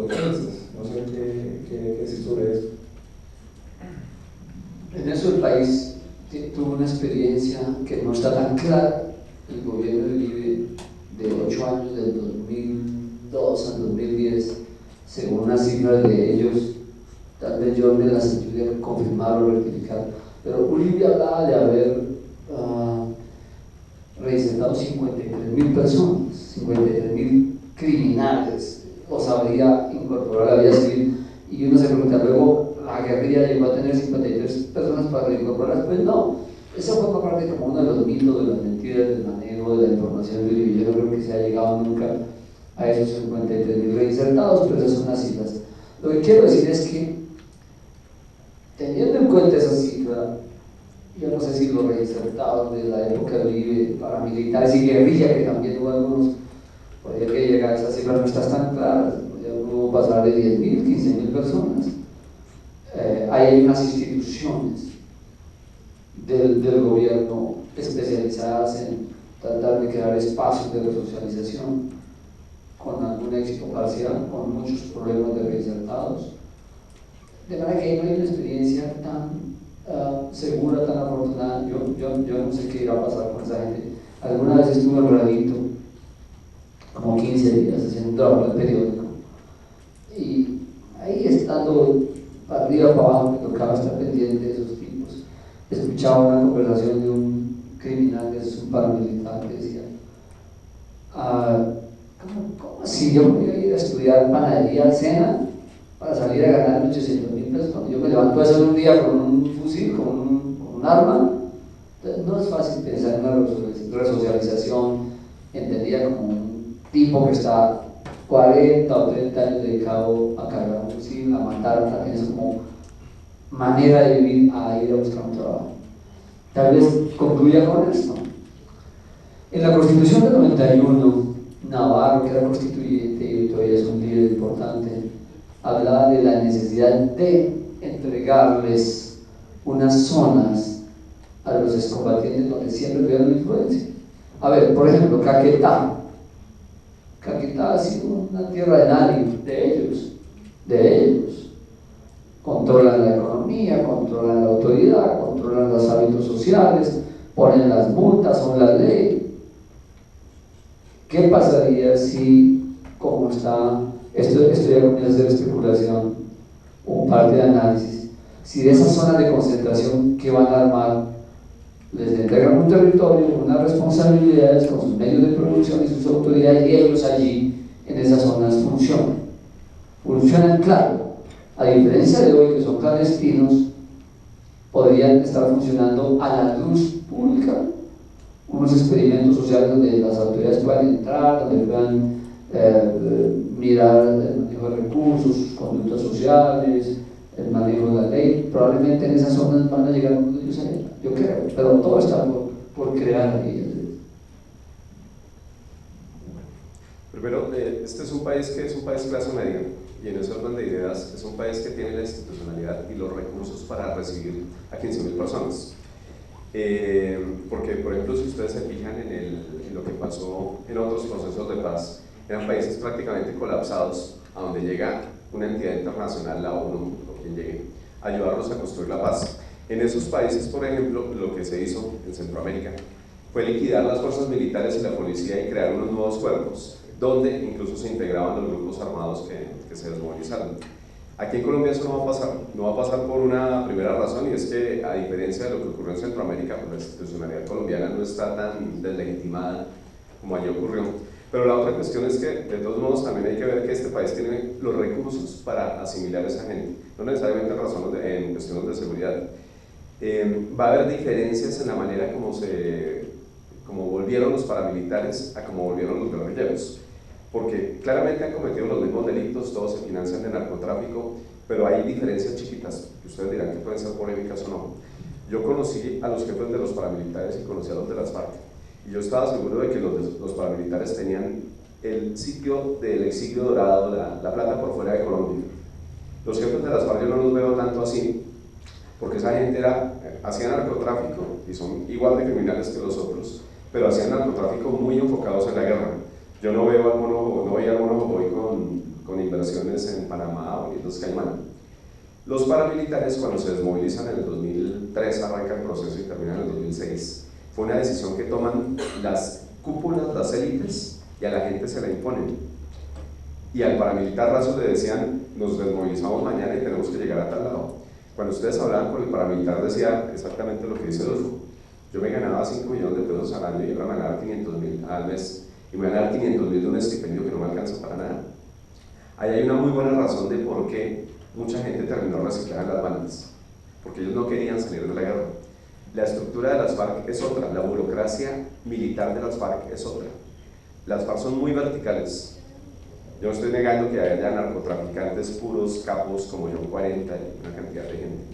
autodefensas. No sé qué decir sobre eso. En eso el país tuvo una experiencia que no está tan clara. El gobierno de Uribe de 8 años, del 2002 al 2010, según las cifras de ellos, tal vez yo me las ayude a confirmar o rectificar, pero Uribe hablaba de haber reinsertado 53.000 personas, 53.000 criminales, los habría incorporado a la vida civil, y uno se pregunta, luego la guerrilla llegó a tener 53 personas para reincorporarlas. Pues no, eso fue parte como uno de los mitos, de las mentiras, del manejo de la información de Uribe. Yo no creo que se haya llegado nunca a esos 53.000 reinsertados, pero esas son las cifras. Lo que quiero decir es que, teniendo en cuenta esa cifra, yo no sé si los reinsertados de la época de Uribe, paramilitares y guerrilla, que también hubo algunos, podría que llegar a esas cifras no están tan claras, ya hubo pasar de 10.000, 15.000 personas. Hay unas instituciones del gobierno especializadas en tratar de crear espacios de resocialización, con algún éxito parcial, con muchos problemas de reinsertados. De manera que ahí no hay una experiencia tan segura, tan afortunada. Yo no sé qué irá a pasar con esa gente. Alguna vez estuve en Radito, como 15 días, haciendo un trabajo en el periódico, y ahí estando para arriba para abajo me tocaba estar pendiente de esos tipos. Escuchaba una conversación de un criminal, que es un paramilitar, que decía, ¿cómo así yo voy a ir a estudiar panadería al SENA para salir a ganar 800.000 pesos cuando yo me levanto a hacer un día con un fusil, con un arma? Entonces no es fácil pensar en una resocialización entendida como un tipo que está 40 o 30 años dedicado a cargar un fusil, a matar, también es como manera de vivir, a ir a buscar un trabajo. Tal vez concluya con esto. En la Constitución del 91, Navarro, que era constituyente y todavía es un líder importante, hablaba de la necesidad de entregarles unas zonas a los excombatientes donde siempre tuvieron influencia. A ver, por ejemplo, Caquetá. Caquetá ha sido una tierra de nadie, de ellos. Controlan la economía, controlan la autoridad, controlan los hábitos sociales, ponen las multas, son la ley. ¿Qué pasaría si, como está, esto ya comienza a ser especulación, o parte de análisis, si de esas zonas de concentración que van a armar les entregan un territorio con unas responsabilidades, con sus medios de producción y sus autoridades, y ellos allí en esas zonas funcionan, claro, a diferencia de hoy que son clandestinos, podrían estar funcionando a la luz pública, unos experimentos sociales donde las autoridades puedan entrar, donde puedan mirar el manejo de recursos, sus conductas sociales, el manejo de la ley. Probablemente en esas zonas van a llegar algunos de ellos a ella, yo creo, pero todo está por crear ahí. Primero, este es un país que es un país clase media, y en ese orden de ideas es un país que tiene la institucionalidad y los recursos para recibir a 15.000 personas. Porque, por ejemplo, si ustedes se fijan en lo que pasó en otros procesos de paz, eran países prácticamente colapsados, a donde llega una entidad internacional, la ONU, o quien llegue, a ayudarlos a construir la paz. En esos países, por ejemplo, lo que se hizo en Centroamérica fue liquidar las fuerzas militares y la policía y crear unos nuevos cuerpos, donde incluso se integraban los grupos armados que se desmovilizaron. Aquí en Colombia eso no va a pasar, no va a pasar por una primera razón, y es que, a diferencia de lo que ocurrió en Centroamérica, pues la institucionalidad colombiana no está tan deslegitimada como allí ocurrió. Pero la otra cuestión es que, de todos modos, también hay que ver que este país tiene los recursos para asimilar a esa gente, no necesariamente en cuestiones de seguridad. Va a haber diferencias en la manera como volvieron los paramilitares a como volvieron los guerrilleros, porque claramente han cometido los mismos delitos, todos se financian de narcotráfico, pero hay diferencias chiquitas, que ustedes dirán que pueden ser polémicas o no. Yo conocí a los jefes de los paramilitares y conocí a los de las FARC, y yo estaba seguro de que los paramilitares tenían el sitio del exilio dorado, la plata por fuera de Colombia. Los jefes de las FARC yo no los veo tanto así, porque esa gente hacía narcotráfico, y son igual de criminales que los otros, pero hacían narcotráfico muy enfocados en la guerra. Yo no veía al mono hoy con inversiones en Panamá o en Islas Caimán. Los paramilitares, cuando se desmovilizan en el 2003, arranca el proceso y termina en el 2006. Fue una decisión que toman las cúpulas, las élites, y a la gente se la imponen. Y al paramilitar raso le decían, nos desmovilizamos mañana y tenemos que llegar a tal lado. Cuando ustedes hablaban con el paramilitar decía exactamente lo que dice Adolfo. Yo me ganaba 5 millones de pesos al año y ahora me ganar 500.000 al mes. Y me ganar 500.000 de un estipendio que no me alcanza para nada. Ahí hay una muy buena razón de por qué mucha gente terminó reciclada en las bandas. Porque ellos no querían salir de la guerra. La estructura de las FARC es otra, la burocracia militar de las FARC es otra. Las FARC son muy verticales. Yo no estoy negando que haya narcotraficantes puros, capos como John 40 y una cantidad de gente.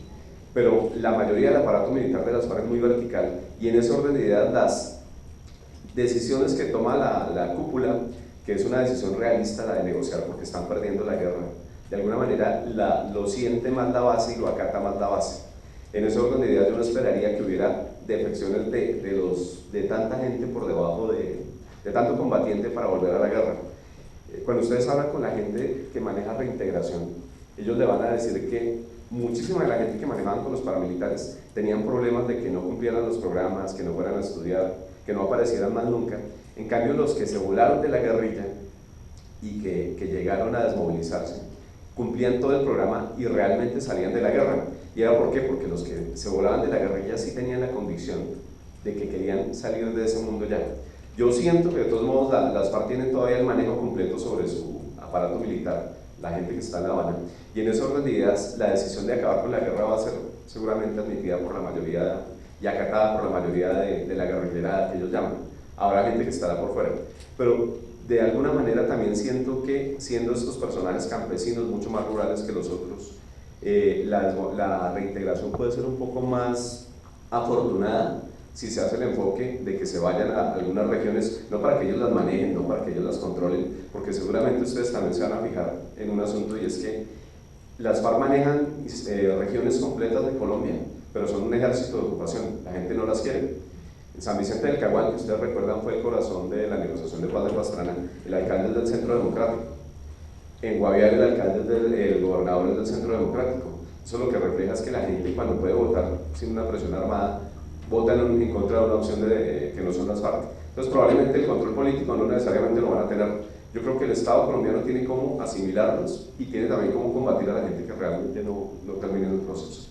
Pero la mayoría del aparato militar de las FARC es muy vertical y en ese orden de ideas las decisiones que toma la cúpula, que es una decisión realista la de negociar porque están perdiendo la guerra, de alguna manera lo siente más la base y lo acata más la base. En ese orden de ideas yo no esperaría que hubiera defecciones de tanta gente por debajo de tanto combatiente para volver a la guerra. Cuando ustedes hablan con la gente que maneja reintegración, ellos le van a decir que muchísima de la gente que manejaban con los paramilitares tenían problemas de que no cumplieran los programas, que no fueran a estudiar, que no aparecieran más nunca. En cambio, los que se volaron de la guerrilla y que llegaron a desmovilizarse, cumplían todo el programa y realmente salían de la guerra. ¿Y era por qué? Porque los que se volaban de la guerrilla sí tenían la convicción de que querían salir de ese mundo ya. Yo siento que de todos modos las FARC tienen todavía el manejo completo sobre su aparato militar, la gente que está en La Habana, y en ese orden de ideas la decisión de acabar con la guerra va a ser seguramente admitida por la mayoría y acatada por la mayoría de la guerrillerada que ellos llaman. Habrá gente que estará por fuera, pero de alguna manera también siento que siendo estos personajes campesinos mucho más rurales que los otros, la reintegración puede ser un poco más afortunada si se hace el enfoque de que se vayan a algunas regiones, no para que ellos las manejen, no para que ellos las controlen, porque seguramente ustedes también se van a fijar en un asunto y es que las FARC manejan regiones completas de Colombia, pero son un ejército de ocupación, la gente no las quiere. En San Vicente del Caguán, que ustedes recuerdan, fue el corazón de la negociación de paz de Pastrana, el alcalde es del Centro Democrático. En Guaviare el alcalde el gobernador es del Centro Democrático. Eso lo que refleja es que la gente cuando puede votar sin una presión armada, votan en contra de una opción que no son las FARC. Entonces probablemente el control político no necesariamente lo van a tener. Yo creo que el Estado colombiano tiene cómo asimilarlos y tiene también cómo combatir a la gente que realmente no termine el proceso.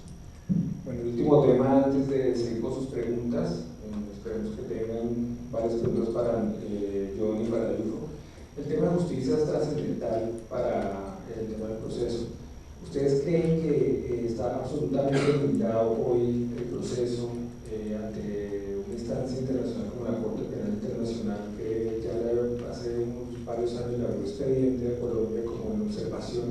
Bueno, el último tema antes de seguir con sus preguntas, esperemos que tengan varias preguntas para John y para Adolfo. El tema de justicia es trascendental para el tema del proceso. ¿Ustedes creen que está absolutamente limitado hoy el proceso ante una instancia internacional como la Corte Penal Internacional, que ya hace varios años le abrió expediente a Colombia como en observación?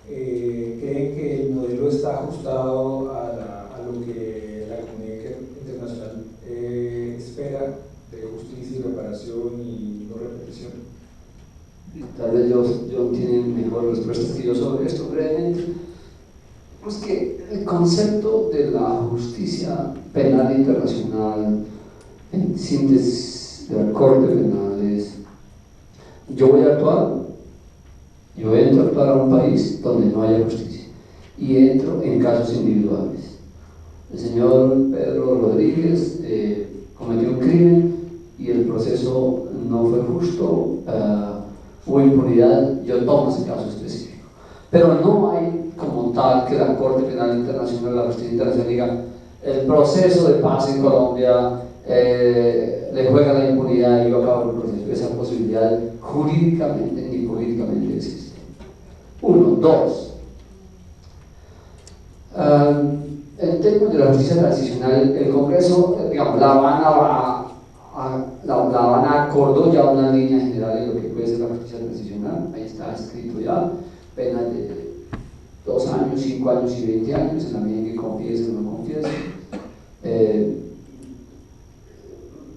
¿Creen que el modelo está ajustado a lo que la comunidad internacional espera de justicia y reparación y no repetición? Tal vez John tiene mejores respuestas que yo sobre esto brevemente. Pues que el concepto de la justicia penal internacional, en síntesis de la Corte Penal, es: yo voy a actuar, yo entro a actuar a un país donde no haya justicia y entro en casos individuales. El señor Pedro Rodríguez cometió un crimen y el proceso no fue justo, hubo impunidad, yo tomo ese caso específico. Pero no hay como tal que la Corte Penal Internacional, la justicia internacional diga: el proceso de paz en Colombia le juega la impunidad y yo acabo el proceso. Esa posibilidad jurídicamente ni políticamente existe. Uno. Dos, en términos de la justicia transicional, el Congreso, digamos, La Habana acordó ya una línea general en lo que puede ser la justicia transicional. Ahí está escrito ya: penas de 2 años, 5 años y 20 años, en la medida en que confiesen o no confiesen.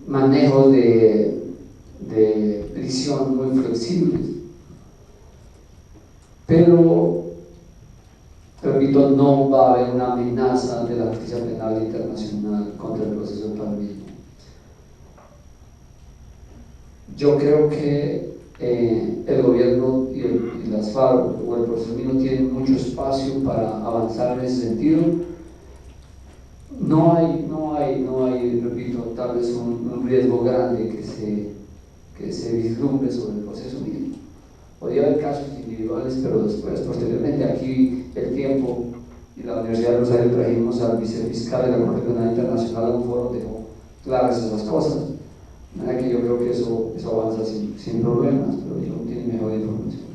Manejos de prisión muy flexibles. Pero, repito, no va a haber una amenaza de la justicia penal internacional contra el proceso de paz mismo. Yo creo que el gobierno y las claro, o el proceso no tiene mucho espacio para avanzar en ese sentido. No hay, repito, tal vez un riesgo grande que se vislumbre sobre el proceso mismo. Podría haber casos individuales, pero después, posteriormente, aquí el tiempo y la Universidad de Rosario trajimos al vicefiscal de la Corte Penal Internacional a un foro, dejó claras esas cosas. De manera que yo creo que eso avanza sin problemas, pero yo no tiene mejor información.